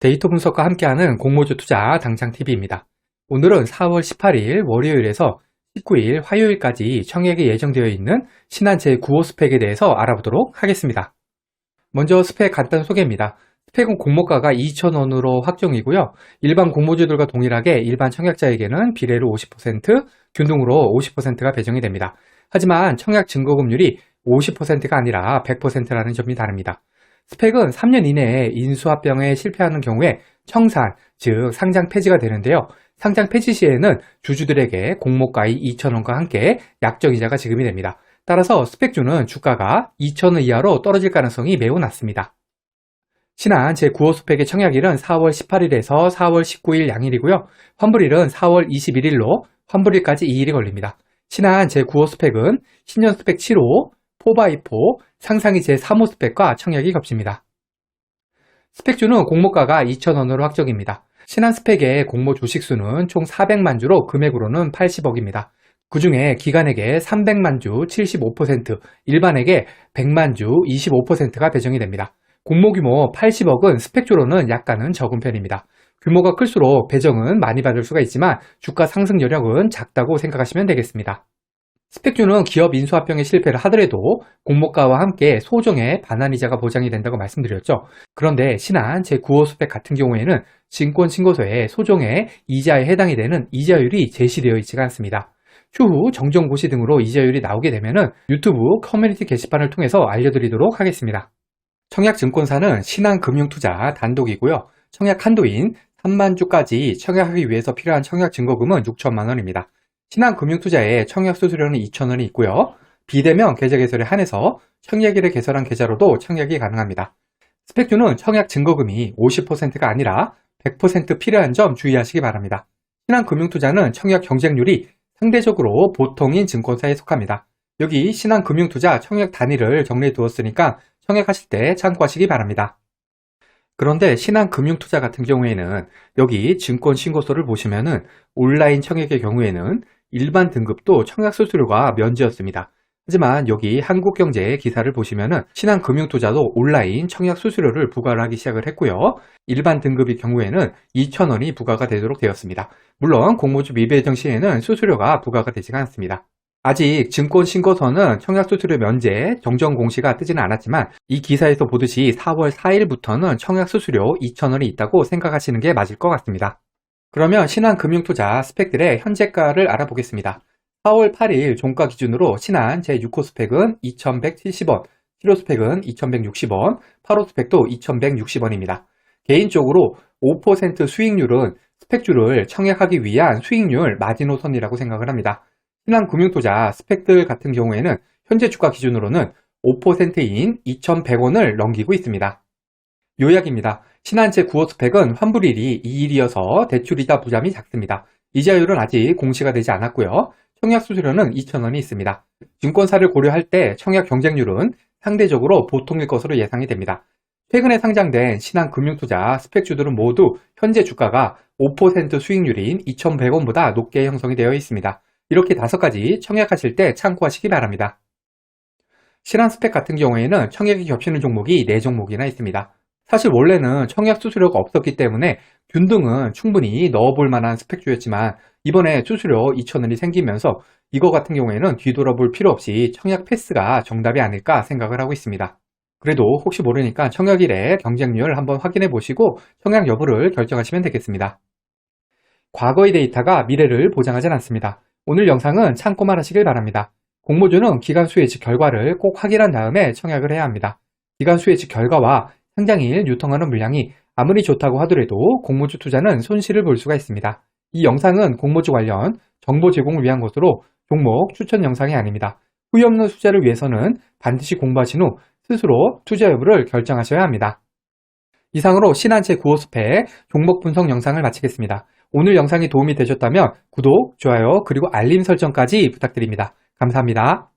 데이터 분석과 함께하는 공모주 투자 당장TV입니다. 오늘은 4월 18일 월요일에서 19일 화요일까지 청약이 예정되어 있는 신한 제9호 스펙에 대해서 알아보도록 하겠습니다. 먼저 스펙 간단 소개입니다. 스펙은 공모가가 2,000원으로 확정이고요. 일반 공모주들과 동일하게 일반 청약자에게는 비례로 50%, 균등으로 50%가 배정이 됩니다. 하지만 청약 증거금률이 50%가 아니라 100%라는 점이 다릅니다. 스펙은 3년 이내에 인수합병에 실패하는 경우에 청산, 즉 상장 폐지가 되는데요. 상장 폐지 시에는 주주들에게 공모가의 2,000원과 함께 약정이자가 지급이 됩니다. 따라서 스펙주는 주가가 2,000원 이하로 떨어질 가능성이 매우 낮습니다. 신한 제9호 스펙의 청약일은 4월 18일에서 4월 19일 양일이고요. 환불일은 4월 21일로 환불일까지 2일이 걸립니다. 신한 제9호 스펙은 신년 스펙 7호, 4x4, 상상이 제3호 스펙과 청약이 겹칩니다. 스펙주는 공모가가 2,000원으로 확정입니다. 신한 스펙의 공모 주식수는 총 400만 주로 금액으로는 80억입니다. 그 중에 기관에게 300만 주 75%, 일반에게 100만 주 25%가 배정이 됩니다. 공모 규모 80억은 스펙주로는 약간은 적은 편입니다. 규모가 클수록 배정은 많이 받을 수가 있지만 주가 상승 여력은 작다고 생각하시면 되겠습니다. 스펙주는 기업 인수합병에 실패를 하더라도 공모가와 함께 소정의 반환이자가 보장이 된다고 말씀드렸죠. 그런데 신한 제9호 스펙 같은 경우에는 증권신고서에 소정의 이자에 해당이 되는 이자율이 제시되어 있지가 않습니다. 추후 정정고시 등으로 이자율이 나오게 되면 유튜브 커뮤니티 게시판을 통해서 알려드리도록 하겠습니다. 청약증권사는 신한금융투자 단독이고요. 청약 한도인 3만 주까지 청약하기 위해서 필요한 청약증거금은 6천만 원입니다. 신한금융투자의 청약수수료는 2,000원이 있고요. 비대면 계좌 개설에 한해서 청약일에 개설한 계좌로도 청약이 가능합니다. 스펙주는 청약 증거금이 50%가 아니라 100% 필요한 점 주의하시기 바랍니다. 신한금융투자는 청약 경쟁률이 상대적으로 보통인 증권사에 속합니다. 여기 신한금융투자 청약 단위를 정리해 두었으니까 청약하실 때 참고하시기 바랍니다. 그런데 신한금융투자 같은 경우에는 여기 증권신고서를 보시면은 온라인 청약의 경우에는 일반 등급도 청약 수수료가 면제였습니다. 하지만 여기 한국경제 기사를 보시면은 신한금융투자도 온라인 청약 수수료를 부과를 하기 시작을 했고요. 일반 등급의 경우에는 2,000원이 부과가 되도록 되었습니다. 물론 공모주 미배정 시에는 수수료가 부과가 되지가 않습니다. 아직 증권신고서는 청약수수료 면제 정정 공시가 뜨지는 않았지만 이 기사에서 보듯이 4월 4일부터는 청약수수료 2,000원이 있다고 생각하시는 게 맞을 것 같습니다. 그러면 신한금융투자 스펙들의 현재가를 알아보겠습니다. 4월 8일 종가 기준으로 신한 제6호 스펙은 2,170원, 7호 스펙은 2,160원, 8호 스펙도 2,160원입니다. 개인적으로 5% 수익률은 스펙주를 청약하기 위한 수익률 마지노선이라고 생각을 합니다. 신한금융투자 스펙들 같은 경우에는 현재 주가 기준으로는 5%인 2,100원을 넘기고 있습니다. 요약입니다. 신한 제9호 스펙은 환불일이 2일이어서 대출이자 부담이 작습니다. 이자율은 아직 공시가 되지 않았고요. 청약 수수료는 2,000원이 있습니다. 증권사를 고려할 때 청약 경쟁률은 상대적으로 보통일 것으로 예상이 됩니다. 최근에 상장된 신한금융투자 스펙주들은 모두 현재 주가가 5% 수익률인 2,100원보다 높게 형성이 되어 있습니다. 이렇게 5가지 청약하실 때 참고하시기 바랍니다. 신한 스펙 같은 경우에는 청약이 겹치는 종목이 4종목이나 있습니다. 사실 원래는 청약 수수료가 없었기 때문에 균등은 충분히 넣어볼 만한 스펙주였지만 이번에 수수료 2,000원이 생기면서 이거 같은 경우에는 뒤돌아볼 필요 없이 청약 패스가 정답이 아닐까 생각을 하고 있습니다. 그래도 혹시 모르니까 청약일에 경쟁률 한번 확인해 보시고 청약 여부를 결정하시면 되겠습니다. 과거의 데이터가 미래를 보장하진 않습니다. 오늘 영상은 참고만 하시길 바랍니다. 공모주는 기간 수혜직 결과를 꼭 확인한 다음에 청약을 해야 합니다. 기간 수혜직 결과와 상장일 유통하는 물량이 아무리 좋다고 하더라도 공모주 투자는 손실을 볼 수가 있습니다. 이 영상은 공모주 관련 정보 제공을 위한 것으로 종목 추천 영상이 아닙니다. 후회 없는 투자를 위해서는 반드시 공부하신 후 스스로 투자 여부를 결정하셔야 합니다. 이상으로 신한 제9호 스펙 종목 분석 영상을 마치겠습니다. 오늘 영상이 도움이 되셨다면 구독, 좋아요, 그리고 알림 설정까지 부탁드립니다. 감사합니다.